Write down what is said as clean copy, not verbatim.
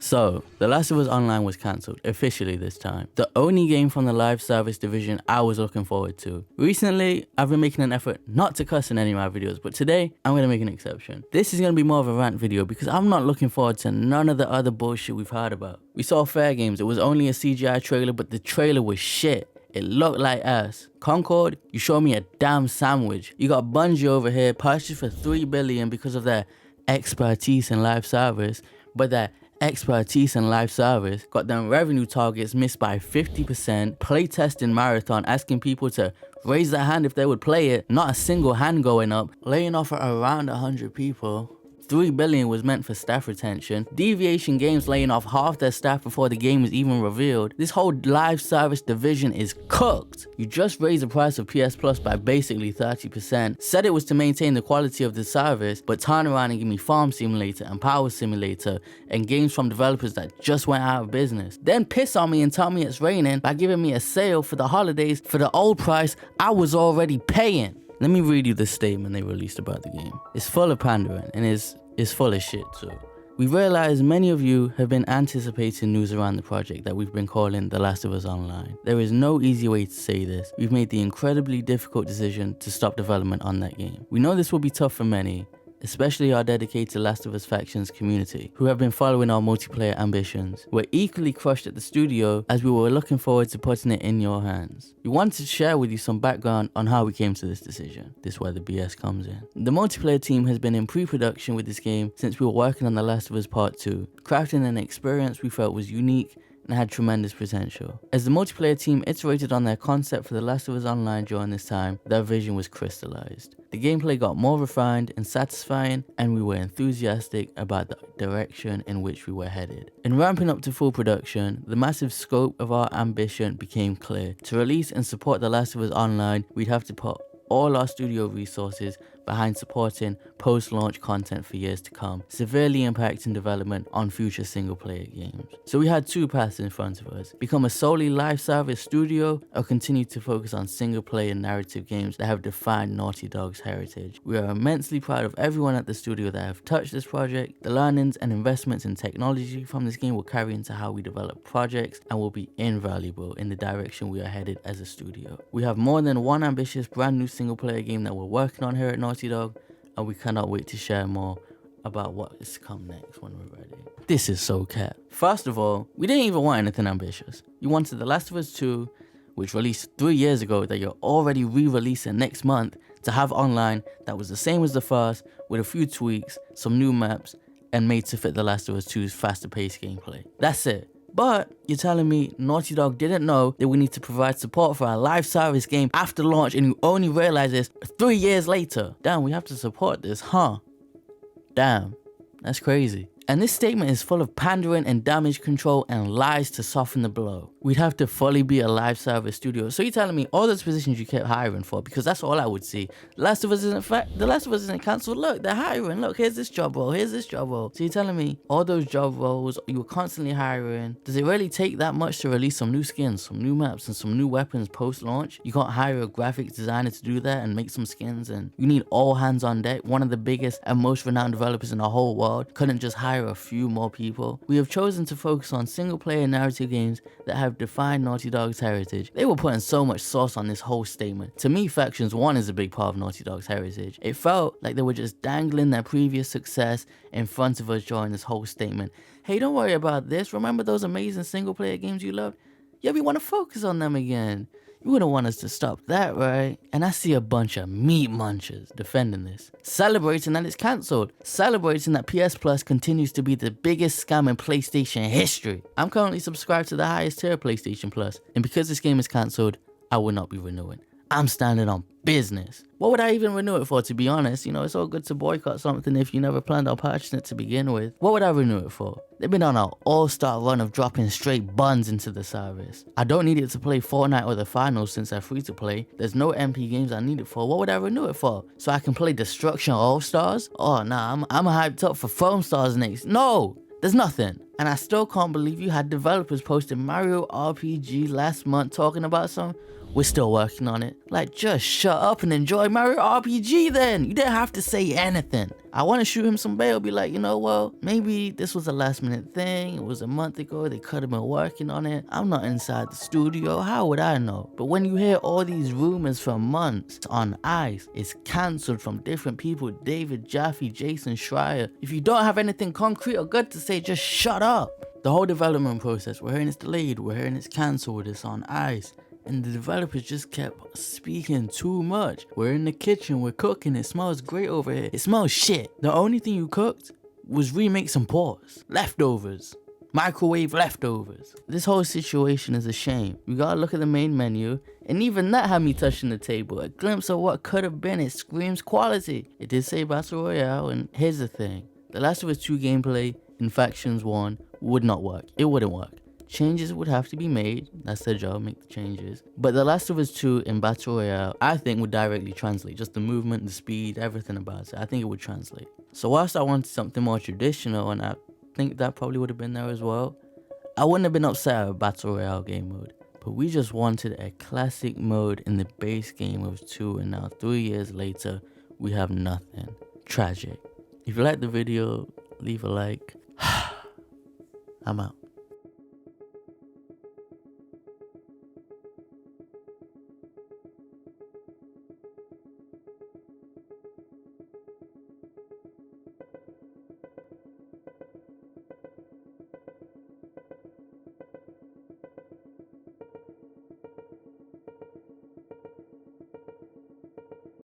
So, The Last of Us Online was cancelled, officially this time. The only game from the live service division I was looking forward to. Recently, I've been making an effort not to cuss in any of my videos, but today, I'm going to make an exception. This is going to be more of a rant video because I'm not looking forward to none of the other bullshit we've heard about. We saw Fair Games, it was only a CGI trailer, but the trailer was shit. It looked like ass. Concord, you showed me a damn sandwich. You got Bungie over here purchased for $3 billion because of their expertise in live service, but their expertise in live service got them revenue targets missed by 50%, playtesting marathon asking people to raise their hand if they would play it, not a single hand going up, laying off around 100 people. $3 billion was meant for staff retention. Deviation Games laying off half their staff before the game was even revealed. This whole live service division is cooked. You just raised the price of PS Plus by basically 30%. Said it was to maintain the quality of the service, but turn around and give me Farm Simulator and Power Simulator and games from developers that just went out of business. Then piss on me and tell me it's raining by giving me a sale for the holidays for the old price I was already paying. Let me read you the statement they released about the game. It's full of pandering and is full of shit too. We realize many of you have been anticipating news around the project that we've been calling The Last of Us Online. There is no easy way to say this. We've made the incredibly difficult decision to stop development on that game. We know this will be tough for many, especially our dedicated Last of Us Factions community, who have been following our multiplayer ambitions. We're equally crushed at the studio as we were looking forward to putting it in your hands. We wanted to share with you some background on how we came to this decision. This is where the BS comes in. The multiplayer team has been in pre-production with this game since we were working on The Last of Us Part 2, crafting an experience we felt was unique and had tremendous potential. As the multiplayer team iterated on their concept for The Last of Us Online during this time, their vision was crystallized. The gameplay got more refined and satisfying, and we were enthusiastic about the direction in which we were headed. In ramping up to full production, the massive scope of our ambition became clear. To release and support The Last of Us Online, we'd have to put all our studio resources behind supporting post-launch content for years to come, severely impacting development on future single-player games. So we had two paths in front of us: become a solely live service studio, or continue to focus on single-player narrative games that have defined Naughty Dog's heritage. We are immensely proud of everyone at the studio that have touched this project. The learnings and investments in technology from this game will carry into how we develop projects and will be invaluable in the direction we are headed as a studio. We have more than one ambitious brand new single-player game that we're working on here at Naughty Dog, and we cannot wait to share more about what is to come next when we're ready. This is so cap. First of all, we didn't even want anything ambitious. You wanted The Last of Us 2, which released 3 years ago, that you're already re-releasing next month, to have online that was the same as the first, with a few tweaks, some new maps, and made to fit The Last of Us 2's faster paced gameplay. That's it. But you're telling me Naughty Dog didn't know that we need to provide support for a live service game after launch, and you only realize this 3 years later? Damn, we have to support this, huh? Damn, that's crazy. And this statement is full of pandering and damage control and lies to soften the blow. We'd have to fully be a live service studio. So you're telling me all those positions you kept hiring for, because that's all I would see. The Last of Us isn't cancelled. Look, they're hiring. Look, here's this job role. Here's this job role. So you're telling me all those job roles you were constantly hiring, does it really take that much to release some new skins, some new maps, and some new weapons post-launch? You can't hire a graphics designer to do that and make some skins, and you need all hands on deck. One of the biggest and most renowned developers in the whole world couldn't just hire a few more people. We have chosen to focus on single-player narrative games that have defined Naughty Dog's heritage. They were putting so much sauce on this whole statement. To me, Factions 1 is a big part of Naughty Dog's heritage. It felt like they were just dangling their previous success in front of us during this whole statement. Hey, don't worry about this. Remember those amazing single-player games you loved? Yeah, we want to focus on them again. You wouldn't want us to stop that, right? And I see a bunch of meat munchers defending this, celebrating that it's cancelled, celebrating that PS Plus continues to be the biggest scam in PlayStation history. I'm currently subscribed to the highest tier of PlayStation Plus, and because this game is cancelled, I will not be renewing. I'm standing on business. What would I even renew it for, to be honest? You know, it's all good to boycott something if you never planned on purchasing it to begin with. What would I renew it for? They've been on an all-star run of dropping straight buns into the service. I don't need it to play Fortnite or the finals since they're free to play. There's no MP games I need it for. What would I renew it for? So I can play Destruction All-Stars? Oh, nah, I'm hyped up for Foam Stars next. No! There's nothing. And I still can't believe you had developers posting Mario RPG last month talking about some. We're still working on it. Like, just shut up and enjoy Mario RPG then. You didn't have to say anything. I want to shoot him some bail, be like, you know what? Maybe this was a last minute thing. It was a month ago. They could have been working on it. I'm not inside the studio. How would I know? But when you hear all these rumors for months on ice, it's cancelled from different people. David Jaffe, Jason Schreier. If you don't have anything concrete or good to say, just shut up. The whole development process, we're hearing it's delayed. We're hearing it's cancelled. It's on ice. And the developers just kept speaking too much. We're in the kitchen, we're cooking, it smells great over here. It smells shit. The only thing you cooked was remakes and pours. Leftovers. Microwave leftovers. This whole situation is a shame. We gotta look at the main menu, and even that had me touching the table. A glimpse of what could have been. It screams quality. It did say Battle Royale, and here's the thing. The Last of Us 2 gameplay in Factions 1 would not work. It wouldn't work. Changes would have to be made. That's their job, make the changes. But The Last of Us 2 in Battle Royale, I think would directly translate. Just the movement, the speed, everything about it. I think it would translate. So whilst I wanted something more traditional, and I think that probably would have been there as well, I wouldn't have been upset at a Battle Royale game mode. But we just wanted a classic mode in the base game of 2, and now 3 years later, we have nothing. Tragic. If you liked the video, leave a like. I'm out.